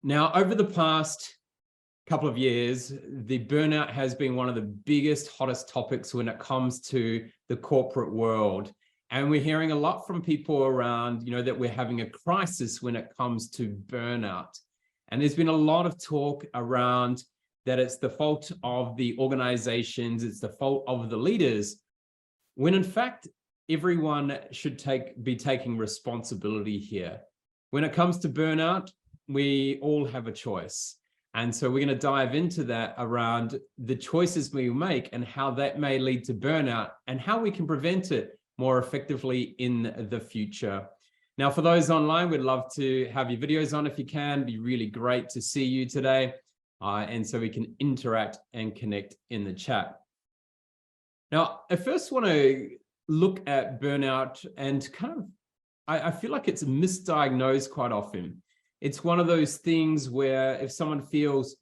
Now, over the past couple of years, the burnout has been one of the biggest, hottest topics when it comes to the corporate world. And we're hearing a lot from people around, that we're having a crisis when it comes to burnout. And there's been a lot of talk around that it's the fault of the organizations, it's the fault of the leaders, when in fact, everyone should be taking responsibility here. When it comes to burnout, we all have a choice. And so we're going to dive into that around the choices we make and how that may lead to burnout and how we can prevent it more effectively in the future. Now, for those online, we'd love to have your videos on if you can. It'd be really great to see you today. And so we can interact and connect in the chat. Now, I first want to look at burnout and I feel like it's misdiagnosed quite often. It's one of those things where if someone feels,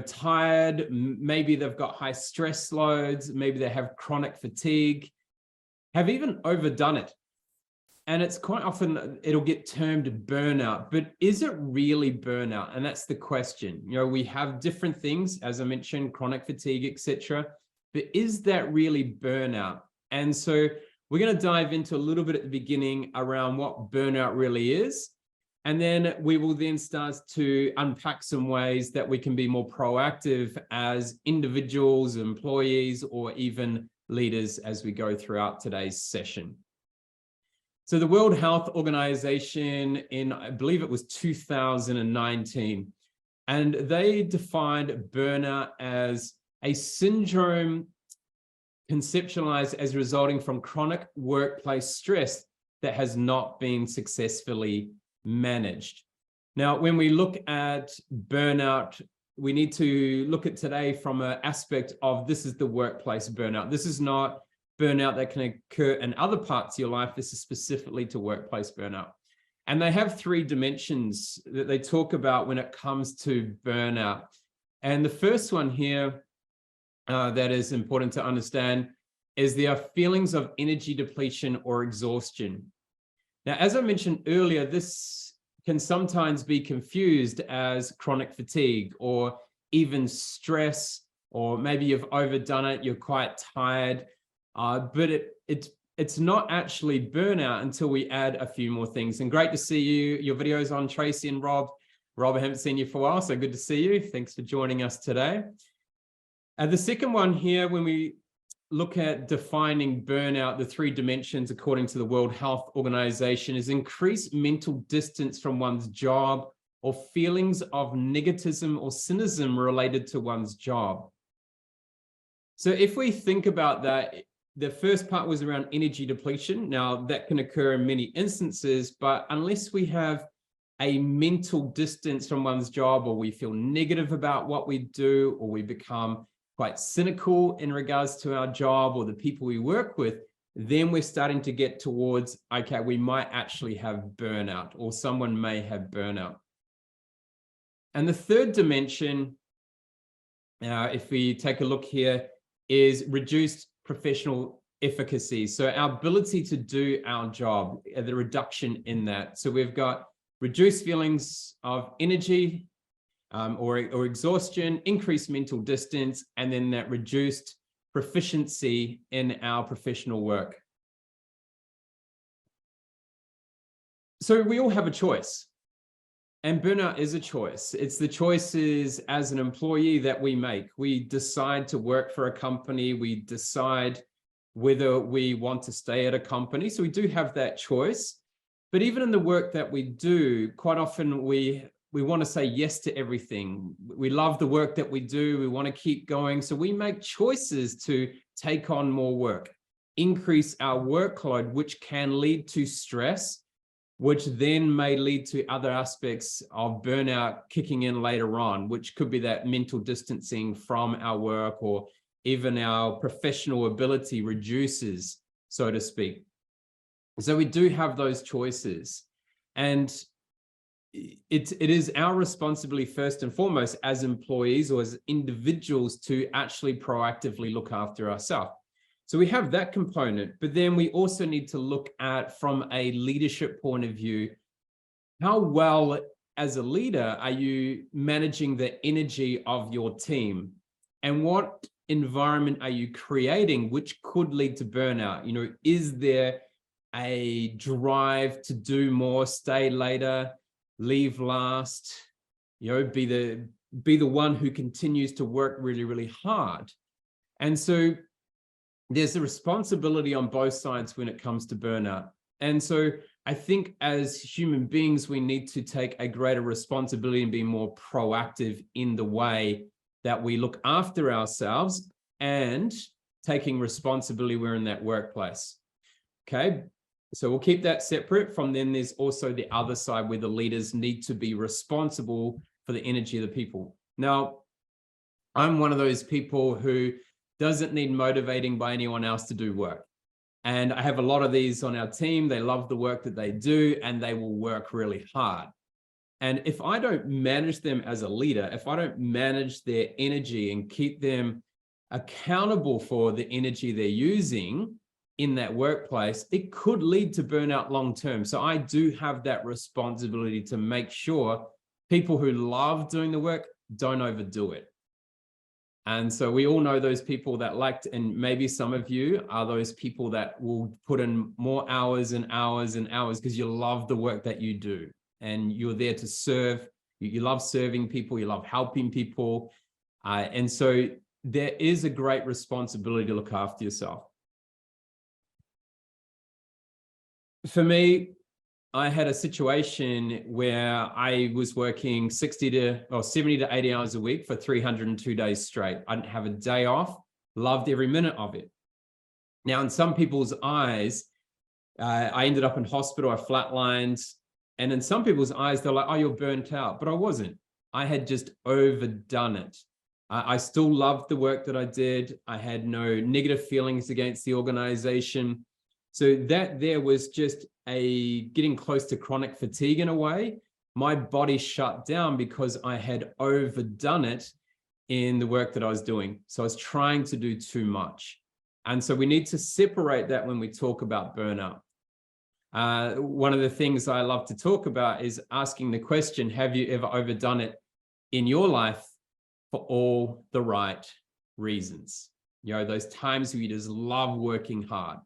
tired, maybe they've got high stress loads, maybe they have chronic fatigue, have even overdone it. And it's quite often, it'll get termed burnout, but is it really burnout? And that's the question. We have different things, as I mentioned, chronic fatigue, etc. But is that really burnout? And so we're going to dive into a little bit at the beginning around what burnout really is. And then we will then start to unpack some ways that we can be more proactive as individuals, employees, or even leaders as we go throughout today's session. So the World Health Organization in, I believe it was 2019, and they defined burnout as a syndrome conceptualized as resulting from chronic workplace stress that has not been successfully managed. Now, when we look at burnout, we need to look at today from an aspect of this is the workplace burnout. This is not burnout that can occur in other parts of your life. This is specifically to workplace burnout. And they have three dimensions that they talk about when it comes to burnout. And the first one here that is important to understand is there are feelings of energy depletion or exhaustion. Now, as I mentioned earlier, this can sometimes be confused as chronic fatigue or even stress, or maybe you've overdone it, you're quite tired, but it's not actually burnout until we add a few more things. And great to see you. Your video's on, Tracy and Rob. Rob, I haven't seen you for a while, so good to see you. Thanks for joining us today. The second one here, when we look at defining burnout, the three dimensions according to the World Health Organization is increased mental distance from one's job or feelings of negativism or cynicism related to one's job. So if we think about that, the first part was around energy depletion. Now that can occur in many instances, but unless we have a mental distance from one's job, or we feel negative about what we do, or we become quite cynical in regards to our job or the people we work with, then we're starting to get towards, okay, we might actually have burnout, or someone may have burnout. And the third dimension, if we take a look here, is reduced professional efficacy. So our ability to do our job, the reduction in that. So we've got reduced feelings of energy, or exhaustion, increased mental distance, and then that reduced proficiency in our professional work. So we all have a choice, and burnout is a choice. It's the choices as an employee that we make. We decide to work for a company. We decide whether we want to stay at a company. So we do have that choice. But even in the work that we do, quite often we want to say yes to everything. We love the work that we do. We want to keep going. So we make choices to take on more work, increase our workload, which can lead to stress, which then may lead to other aspects of burnout kicking in later on, which could be that mental distancing from our work, or even our professional ability reduces, so to speak. So we do have those choices. And it is our responsibility first and foremost as employees or as individuals to actually proactively look after ourselves. So we have that component, but then we also need to look at, from a leadership point of view, how well as a leader, are you managing the energy of your team? And what environment are you creating which could lead to burnout? You know, is there a drive to do more, stay later, leave last, you know, be the one who continues to work really, really hard? And so there's a responsibility on both sides when it comes to burnout. And so I think as human beings, we need to take a greater responsibility and be more proactive in the way that we look after ourselves and taking responsibility we're in that workplace. Okay, so we'll keep that separate from then. There's also the other side where the leaders need to be responsible for the energy of the people. Now, I'm one of those people who doesn't need motivating by anyone else to do work. And I have a lot of these on our team. They love the work that they do and they will work really hard. And if I don't manage them as a leader, if I don't manage their energy and keep them accountable for the energy they're using in that workplace, it could lead to burnout long-term. So I do have that responsibility to make sure people who love doing the work don't overdo it. And so we all know those people that liked, and maybe some of you are those people that will put in more hours and hours and hours because you love the work that you do. And you're there to serve. You love serving people, you love helping people. And so there is a great responsibility to look after yourself. For me, I had a situation where I was working 70 to 80 hours a week for 302 days straight. I didn't have a day off, loved every minute of it. Now, in some people's eyes, I ended up in hospital, I flatlined. And in some people's eyes, they're like, oh, you're burnt out. But I wasn't. I had just overdone it. I still loved the work that I did. I had no negative feelings against the organization. So that there was just getting close to chronic fatigue in a way. My body shut down because I had overdone it in the work that I was doing. So I was trying to do too much. And so we need to separate that when we talk about burnout. One of the things I love to talk about is asking the question, have you ever overdone it in your life for all the right reasons? You know, those times where you just love working hard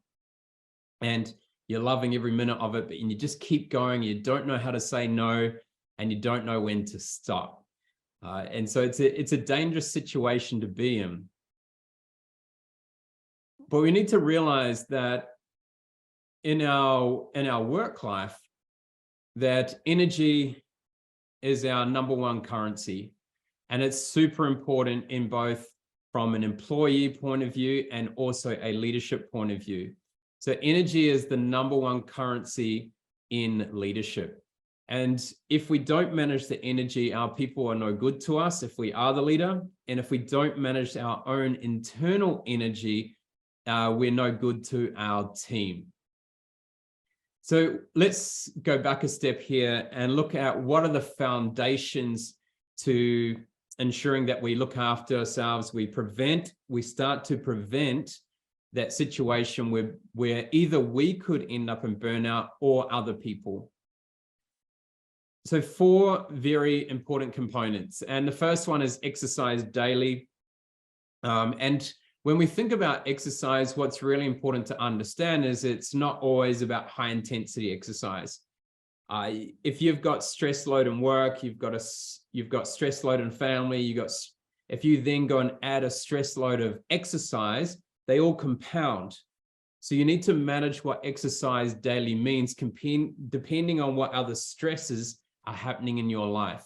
and you're loving every minute of it, but you just keep going. You don't know how to say no, and you don't know when to stop. And so it's a dangerous situation to be in. But we need to realize that in our work life, that energy is our number one currency. And it's super important in both from an employee point of view and also a leadership point of view. So energy is the number one currency in leadership. And if we don't manage the energy, our people are no good to us if we are the leader. And if we don't manage our own internal energy, we're no good to our team. So let's go back a step here and look at what are the foundations to ensuring that we look after ourselves. We start to prevent that situation where either we could end up in burnout or other people. So 4 very important components. And the first one is exercise daily. And when we think about exercise, what's really important to understand is it's not always about high intensity exercise. If you've got stress load in work, you've got stress load in family, if you then go and add a stress load of exercise, they all compound. So you need to manage what exercise daily means, depending on what other stresses are happening in your life.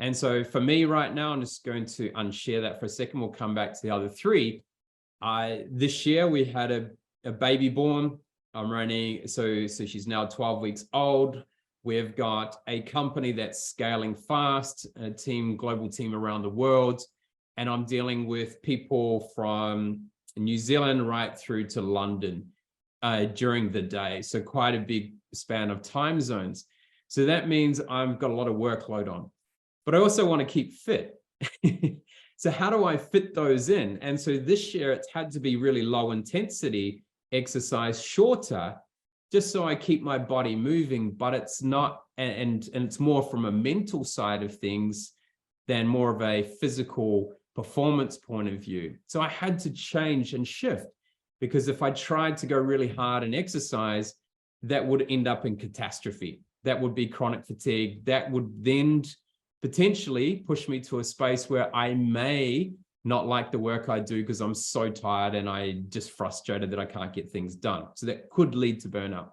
And so for me right now, I'm just going to unshare that for a second. We'll come back to the other 3. This year we had a baby born. I'm running, so she's now 12 weeks old. We've got a company that's scaling fast, a global team around the world. And I'm dealing with people from New Zealand right through to London during the day. So quite a big span of time zones. So that means I've got a lot of workload on, but I also want to keep fit. So how do I fit those in? And so this year it's had to be really low intensity exercise, shorter, just so I keep my body moving, but it's not, and it's more from a mental side of things than more of a physical performance point of view. So I had to change and shift, because if I tried to go really hard and exercise, that would end up in catastrophe. That would be chronic fatigue. That would then potentially push me to a space where I may not like the work I do because I'm so tired and I just frustrated that I can't get things done. So that could lead to burnout.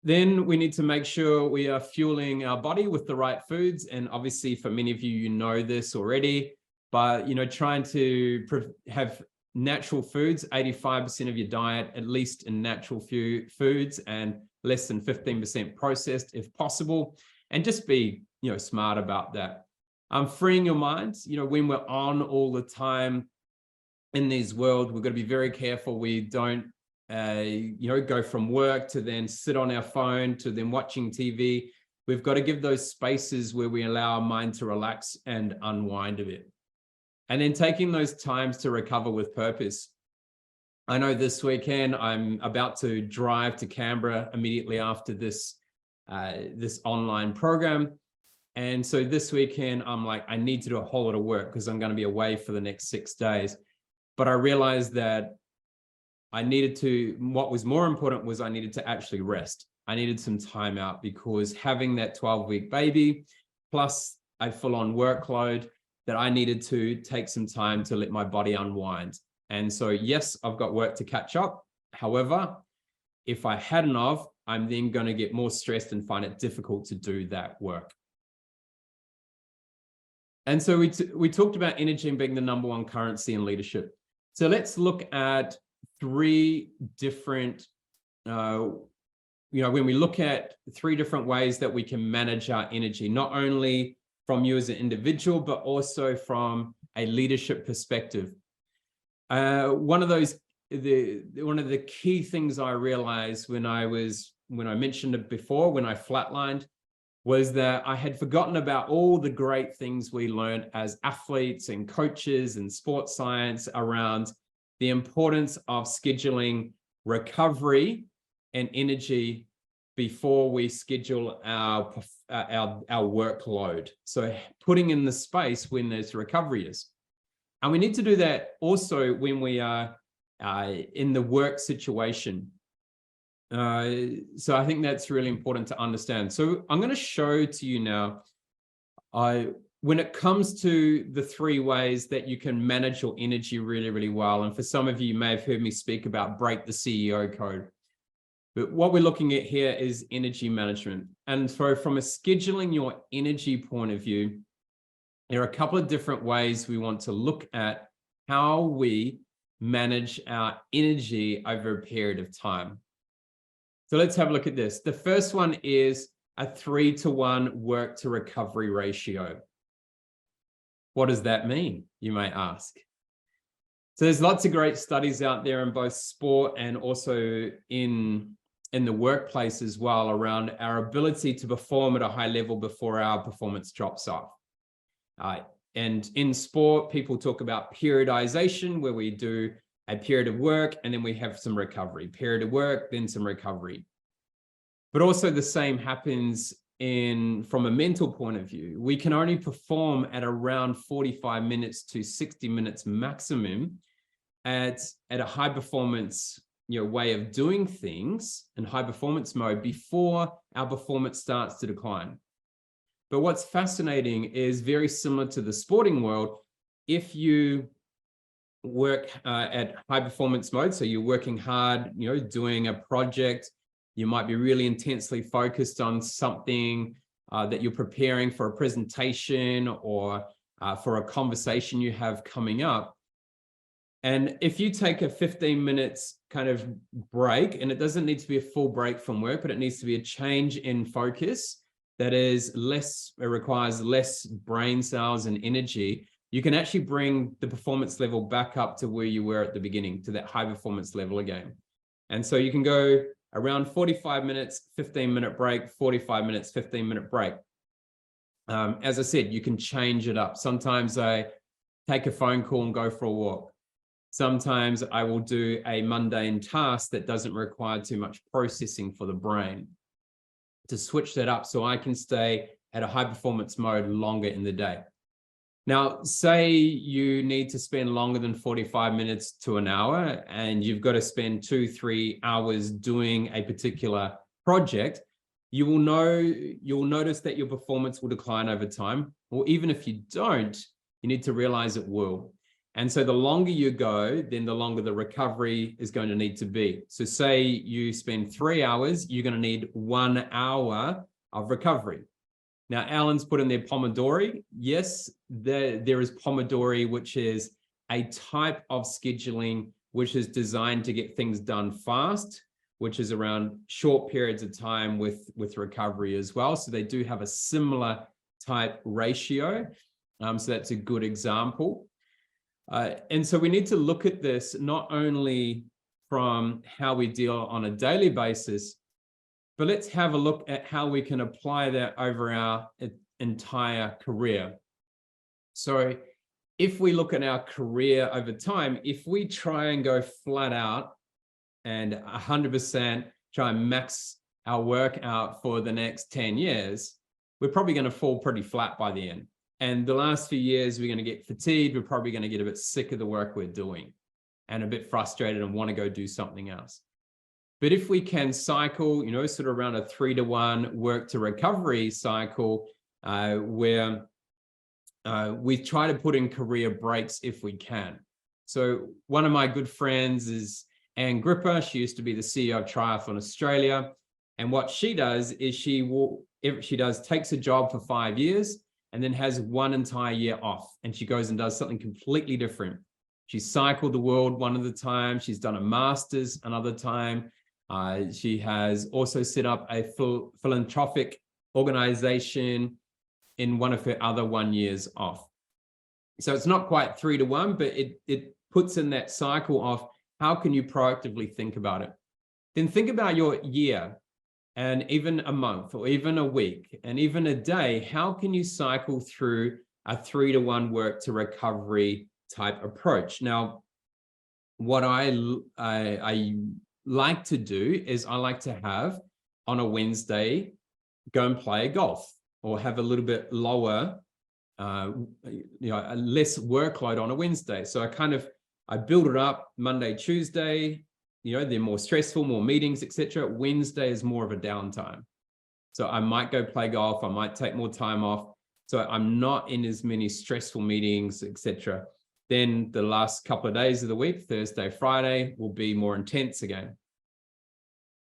Then we need to make sure we are fueling our body with the right foods. And obviously for many of you, you know this already, but trying to have natural foods, 85% of your diet, at least in natural foods, and less than 15% processed if possible. And just be, smart about that. Freeing your mind, when we're on all the time in this world, we've got to be very careful we don't go from work to then sit on our phone to then watching TV. We've got to give those spaces where we allow our mind to relax and unwind a bit. And then taking those times to recover with purpose. I know this weekend I'm about to drive to Canberra immediately after this online program. And so this weekend, I'm like, I need to do a whole lot of work because I'm going to be away for the next 6 days. But I realized that what was more important was I needed to actually rest. I needed some time out, because having that 12-week baby plus a full-on workload, that I needed to take some time to let my body unwind. And so, yes, I've got work to catch up. However, if I hadn't of, I'm then going to get more stressed and find it difficult to do that work. And so we talked about energy being the number one currency in leadership. So let's look at 3 different, when we look at 3 different ways that we can manage our energy, not only from you as an individual, but also from a leadership perspective. One of the key things I realized when I mentioned it before, when I flatlined, was that I had forgotten about all the great things we learned as athletes and coaches and sports science around the importance of scheduling recovery and energy before we schedule our workload. So putting in the space when there's recovery is. And we need to do that also when we are in the work situation. So I think that's really important to understand. So I'm going to show to you now, when it comes to the 3 ways that you can manage your energy really, really well. And for some of you, you may have heard me speak about break the CEO code. But what we're looking at here is energy management. And so from a scheduling your energy point of view, there are a couple of different ways we want to look at how we manage our energy over a period of time. So let's have a look at this. The first one is a 3-to-1 work to recovery ratio. What does that mean, you may ask? So there's lots of great studies out there in both sport and also in the workplace as well around our ability to perform at a high level before our performance drops off. And in sport, people talk about periodization, where we do a period of work and then we have some recovery, period of work, then some recovery. But also the same happens from a mental point of view. We can only perform at around 45 minutes to 60 minutes maximum at a high performance way of doing things in high performance mode before our performance starts to decline. But what's fascinating is very similar to the sporting world. If you work at high performance mode, so you're working hard, doing a project, you might be really intensely focused on something that you're preparing for a presentation or for a conversation you have coming up. And if you take a 15 minutes kind of break, and it doesn't need to be a full break from work, but it needs to be a change in focus that is it requires less brain cells and energy, you can actually bring the performance level back up to where you were at the beginning, to that high performance level again. And so you can go around 45 minutes, 15-minute break, 45 minutes, 15-minute break. As I said, you can change it up. Sometimes I take a phone call and go for a walk. Sometimes I will do a mundane task that doesn't require too much processing for the brain, to switch that up so I can stay at a high performance mode longer in the day. Now, say you need to spend longer than 45 minutes to an hour, and you've got to spend 2-3 hours doing a particular project. You'll notice that your performance will decline over time, or even if you don't, you need to realize it will. And so the longer you go, then the longer the recovery is going to need to be. So say you spend 3 hours, you're going to need 1 hour of recovery. Now, Alan's put in there Pomodoro. Yes, there is Pomodoro, which is a type of scheduling which is designed to get things done fast, which is around short periods of time with recovery as well. So they do have a similar type ratio. So that's a good example. And so we need to look at this not only from how we deal on a daily basis, but let's have a look at how we can apply that over our entire career. So if we look at our career over time, if we try and go flat out and 100% try and max our work out for the next 10 years, we're probably going to fall pretty flat by the end. And the last few years, we're going to get fatigued. We're probably going to get a bit sick of the work we're doing and a bit frustrated and want to go do something else. But if we can cycle, sort of around a 3-to-1 work to recovery cycle, where we try to put in career breaks if we can. So one of my good friends is Anne Gripper. She used to be the CEO of Triathlon Australia. And what she does is she takes a job for 5 years and then has 1 entire year off. And she goes and does something completely different. She's cycled the world one of the time. She's done a master's another time. She has also set up a philanthropic organization in one of her other 1 years off. So it's not quite 3-to-1, but it puts in that cycle of how can you proactively think about it? Then think about your year and even a month or even a week and even a day. How can you cycle through a 3-to-1 work to recovery type approach? Now, what I like to do is I like to have on a Wednesday, go and play golf or have a little bit lower, a less workload on a Wednesday. So I build it up Monday, Tuesday, they're more stressful, more meetings, etc. Wednesday is more of a downtime. So I might go play golf. I might take more time off. So I'm not in as many stressful meetings, etc. Then the last couple of days of the week, Thursday, Friday, will be more intense again.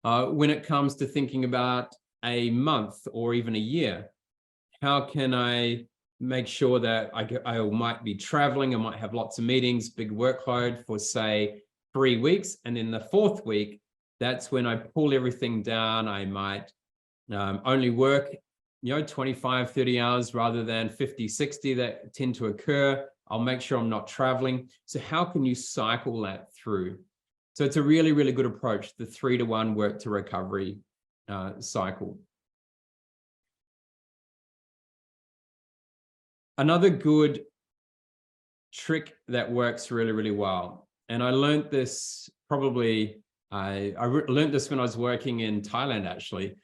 When it comes to thinking about a month or even a year, how can I make sure that I might be traveling, I might have lots of meetings, big workload for say 3 weeks. And then the 4th week, that's when I pull everything down. I might only work, 25, 30 hours rather than 50, 60 that tend to occur. I'll make sure I'm not traveling. So how can you cycle that through? So it's a really, really good approach, the 3-to-1 work to recovery cycle. Another good trick that works really, really well, and I learned this probably, I learned this when I was working in Thailand actually,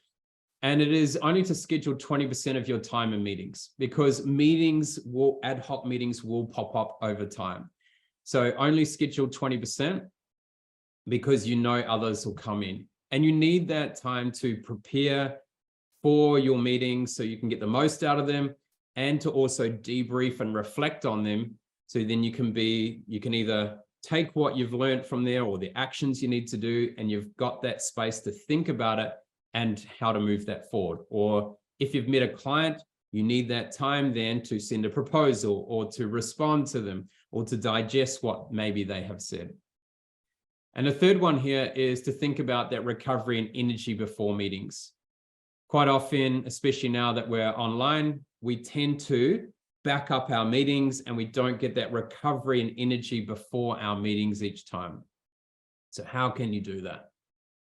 and it is only to schedule 20% of your time in meetings, because ad hoc meetings will pop up over time. So only schedule 20% because others will come in, and you need that time to prepare for your meetings so you can get the most out of them, and to also debrief and reflect on them. So then you can either take what you've learned from there or the actions you need to do, and you've got that space to think about it and how to move that forward. Or if you've met a client, you need that time then to send a proposal or to respond to them or to digest what maybe they have said. And the third one here is to think about that recovery and energy before meetings. Quite often, especially now that we're online, we tend to back up our meetings and we don't get that recovery and energy before our meetings each time. So how can you do that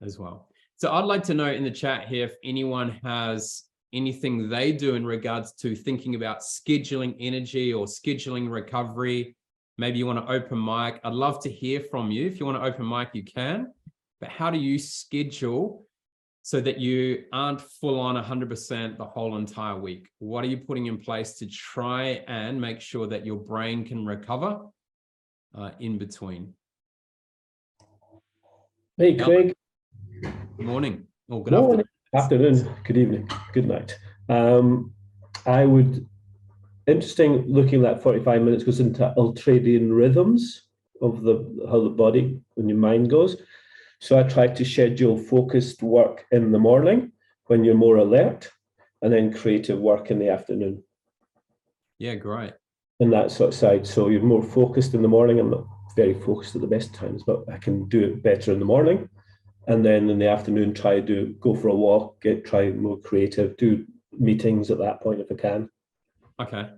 as well? So I'd like to know in the chat here if anyone has anything they do in regards to thinking about scheduling energy or scheduling recovery. maybe you want to open mic. I'd love to hear from you. If you want to open mic, you can. But how do you schedule so that you aren't full on 100% the whole entire week? What are you putting in place to try and make sure that your brain can recover in between? Hey, Craig. Good morning or good Morning. afternoon. Good evening, good night. I would, interesting looking at 45 minutes goes into ultradian rhythms of how the body and your mind goes. So I try to schedule focused work in the morning when you're more alert, and then creative work in the afternoon. Yeah, great. And that sort of side. So you're more focused in the morning. I'm not very focused at the best times, but I can do it better in the morning. And then in the afternoon, go for a walk, try more creative, do meetings at that point if I can. Okay.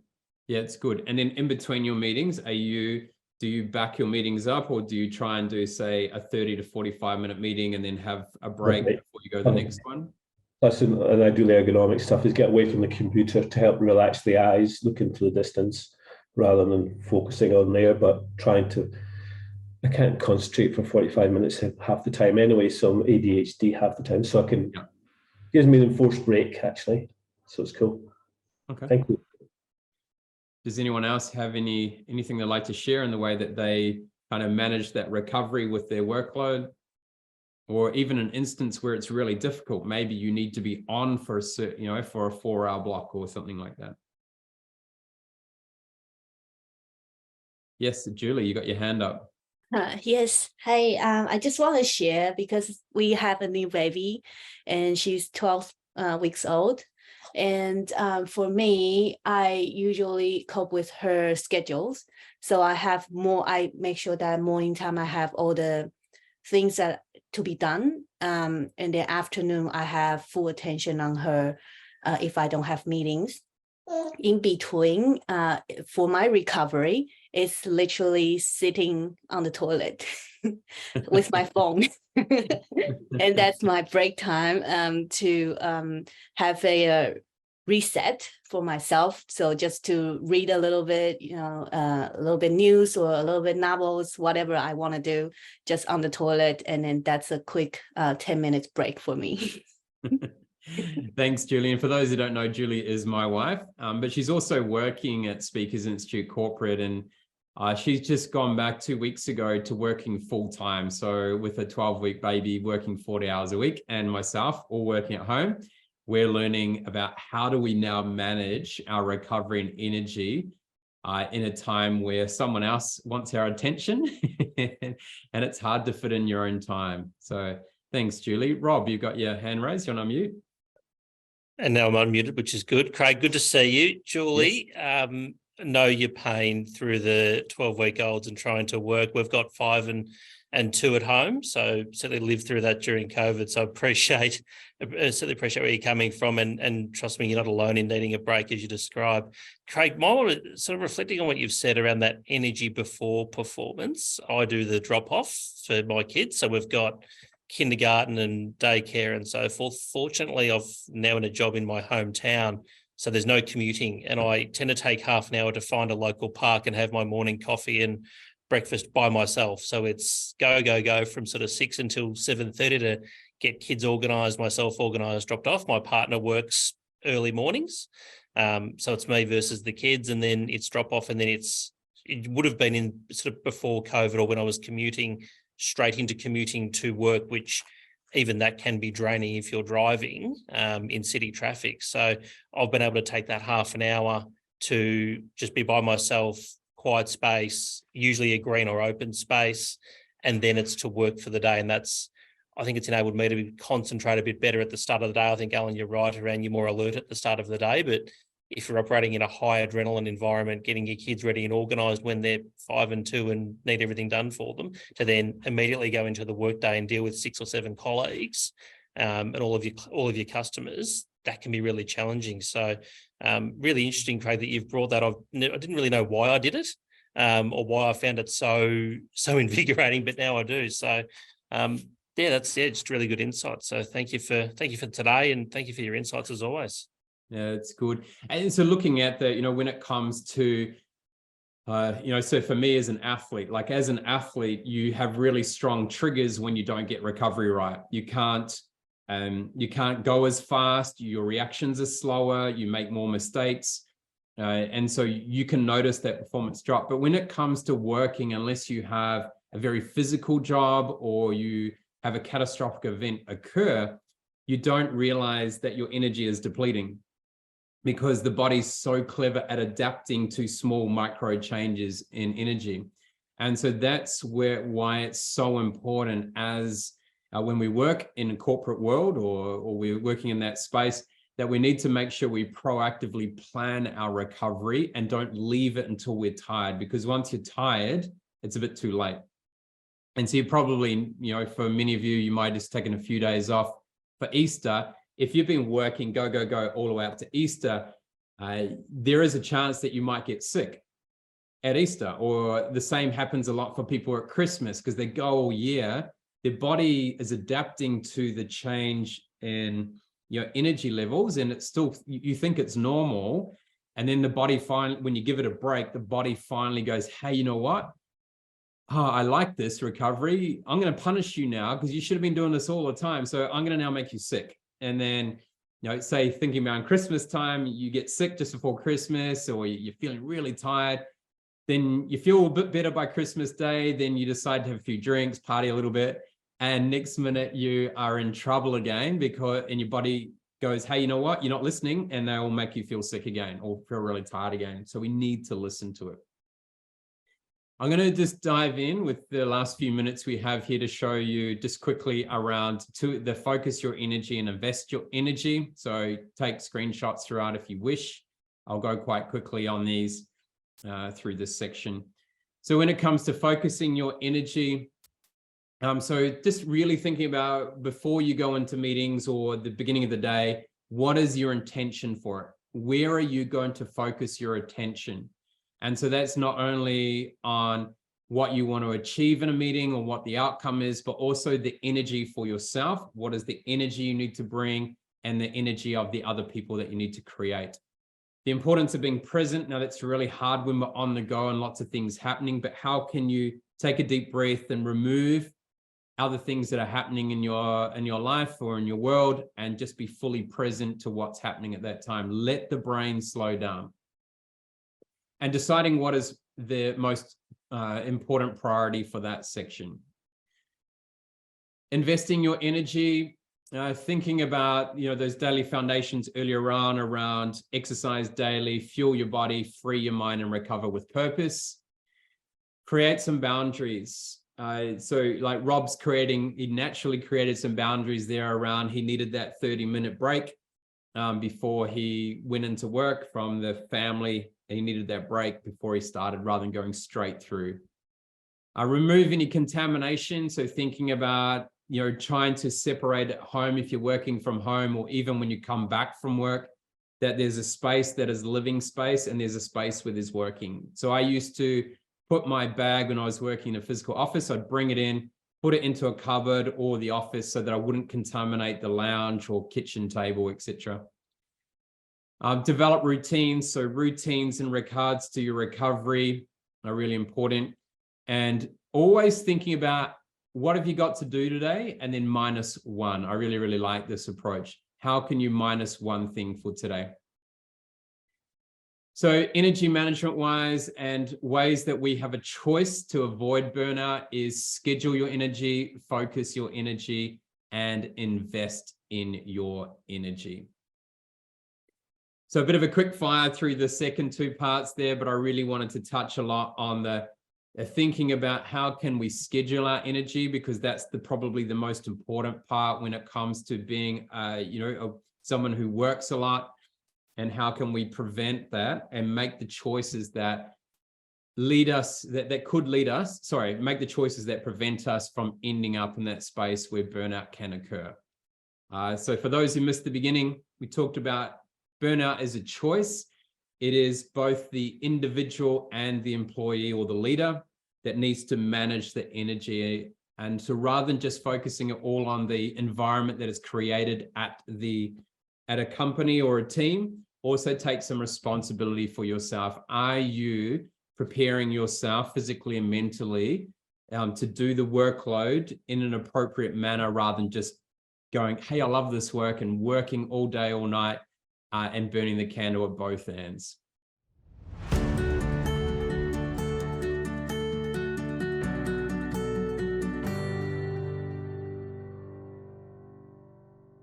Yeah, it's good. And then in between your meetings, do you back your meetings up, or do you try and do, say, a 30 to 45-minute meeting and then have a break before you go to the next one? And I do the ergonomic stuff, is get away from the computer to help relax the eyes, look into the distance rather than focusing on there, but I can't concentrate for 45 minutes half the time anyway, so I'm ADHD half the time. So gives me an enforced break actually. So it's cool. Okay. Thank you. Does anyone else have anything they'd like to share in the way that they kind of manage that recovery with their workload? Or even an instance where it's really difficult, maybe you need to be on for a certain, for a 4-hour block or something like that. Yes, Julie, you got your hand up. Yes. Hey, I just want to share because we have a new baby and she's 12 weeks old. And for me, I usually cope with her schedules. So I make sure that morning time I have all the things that to be done. In the afternoon, I have full attention on her if I don't have meetings. In between, for my recovery, it's literally sitting on the toilet with my phone. And that's my break time to have a reset for myself. So just to read a little bit, a little bit news or a little bit novels, whatever I want to do, just on the toilet. And then that's a quick 10 minutes break for me. Thanks, Julie. And for those who don't know, Julie is my wife, but she's also working at Speakers Institute Corporate, and she's just gone back 2 weeks ago to working full time. So with a 12-week baby, working 40 hours a week, and myself all working at home, we're learning about how do we now manage our recovery and energy in a time where someone else wants our attention and it's hard to fit in your own time. So thanks, Julie. Rob, you got your hand raised. You're on mute. And now I'm unmuted, which is good. Craig, good to see you. Julie, yes. Know your pain through the 12-week-olds and trying to work. We've got 5 and 2 at home, so certainly lived through that during COVID. So certainly appreciate where you're coming from, and trust me, you're not alone in needing a break as you describe. Craig, sort of reflecting on what you've said around that energy before performance. I do the drop-off for my kids, so we've got kindergarten and daycare and so forth. Fortunately, I've now in a job in my hometown, so there's no commuting, and I tend to take half an hour to find a local park and have my morning coffee and breakfast by myself. So it's go from sort of 6 until 7:30 to get kids organised, myself organised, dropped off. My partner works early mornings, so it's me versus the kids, and then it's drop off, and then it would have been in sort of before COVID or when I was commuting straight into commuting to work, which even that can be draining if you're driving in city traffic. So I've been able to take that half an hour to just be by myself, quiet space, usually a green or open space, and then it's to work for the day. And I think it's enabled me to concentrate a bit better at the start of the day. I think, Alan, you're right around you're more alert at the start of the day, but if you're operating in a high adrenaline environment, getting your kids ready and organised when they're 5 and 2 and need everything done for them, to then immediately go into the workday and deal with 6 or 7 colleagues and all of your customers, that can be really challenging. So really interesting, Craig, that you've brought that. I didn't really know why I did it or why I found it so invigorating, but now I do. So that's just really good insight. So thank you for today, and thank you for your insights as always. Yeah, it's good. And so looking at when it comes to So for me as an athlete, you have really strong triggers when you don't get recovery right. You can't go as fast, your reactions are slower, you make more mistakes. And so you can notice that performance drop. But when it comes to working, unless you have a very physical job or you have a catastrophic event occur, you don't realize that your energy is depleting, because the body's so clever at adapting to small micro changes in energy. And so that's why it's so important as when we work in a corporate world or we're working in that space, that we need to make sure we proactively plan our recovery and don't leave it until we're tired, because once you're tired, it's a bit too late. And so you probably, for many of you, you might have just taken a few days off for Easter. If you've been working go all the way up to Easter, there is a chance that you might get sick at Easter, or the same happens a lot for people at Christmas, because they go all year, their body is adapting to the change in your energy levels, and it's still, you think it's normal. And then the body when you give it a break, the body finally goes, hey, you know what? Oh, I like this recovery. I'm going to punish you now because you should have been doing this all the time. So I'm going to now make you sick. And then, say thinking around Christmas time, you get sick just before Christmas, or you're feeling really tired. Then you feel a bit better by Christmas Day. Then you decide to have a few drinks, party a little bit. And next minute you are in trouble again, and your body goes, hey, you know what? You're not listening. And they will make you feel sick again or feel really tired again. So we need to listen to it. I'm going to just dive in with the last few minutes we have here to show you just quickly around the focus your energy and invest your energy. So take screenshots throughout if you wish. I'll go quite quickly on these through this section. So when it comes to focusing your energy, so just really thinking about before you go into meetings or the beginning of the day, what is your intention for it? Where are you going to focus your attention? And so that's not only on what you want to achieve in a meeting or what the outcome is, but also the energy for yourself. What is the energy you need to bring, and the energy of the other people that you need to create? The importance of being present. Now, that's really hard when we're on the go and lots of things happening, but how can you take a deep breath and remove other things that are happening in your life or in your world, and just be fully present to what's happening at that time? Let the brain slow down. And deciding what is the most important priority for that section. Investing your energy, thinking about those daily foundations earlier on around exercise daily, fuel your body, free your mind, and recover with purpose. Create some boundaries. So like Rob's he naturally created some boundaries there around, he needed that 30-minute break before he went into work from the family. He needed that break before he started, rather than going straight through. Remove any contamination. So thinking about, trying to separate at home if you're working from home, or even when you come back from work, that there's a space that is living space and there's a space where there's working. So I used to put my bag when I was working in a physical office, I'd bring it in, put it into a cupboard or the office so that I wouldn't contaminate the lounge or kitchen table, etc. Develop routines. So routines in regards to your recovery are really important. And always thinking about what have you got to do today, and then -1. I really, really like this approach. How can you -1 thing for today? So energy management wise, and ways that we have a choice to avoid burnout is schedule your energy, focus your energy, and invest in your energy. So a bit of a quick fire through the second 2 parts there, but I really wanted to touch a lot on the thinking about how can we schedule our energy, because that's probably the most important part when it comes to being, someone who works a lot, and how can we prevent that and make the choices that make the choices that prevent us from ending up in that space where burnout can occur. So for those who missed the beginning, we talked about burnout as a choice. It is both the individual and the employee or the leader that needs to manage the energy. And so rather than just focusing it all on the environment that is created at a company or a team, also take some responsibility for yourself. Are you preparing yourself physically and mentally to do the workload in an appropriate manner, rather than just going, hey, I love this work, and working all day, all night, and burning the candle at both ends.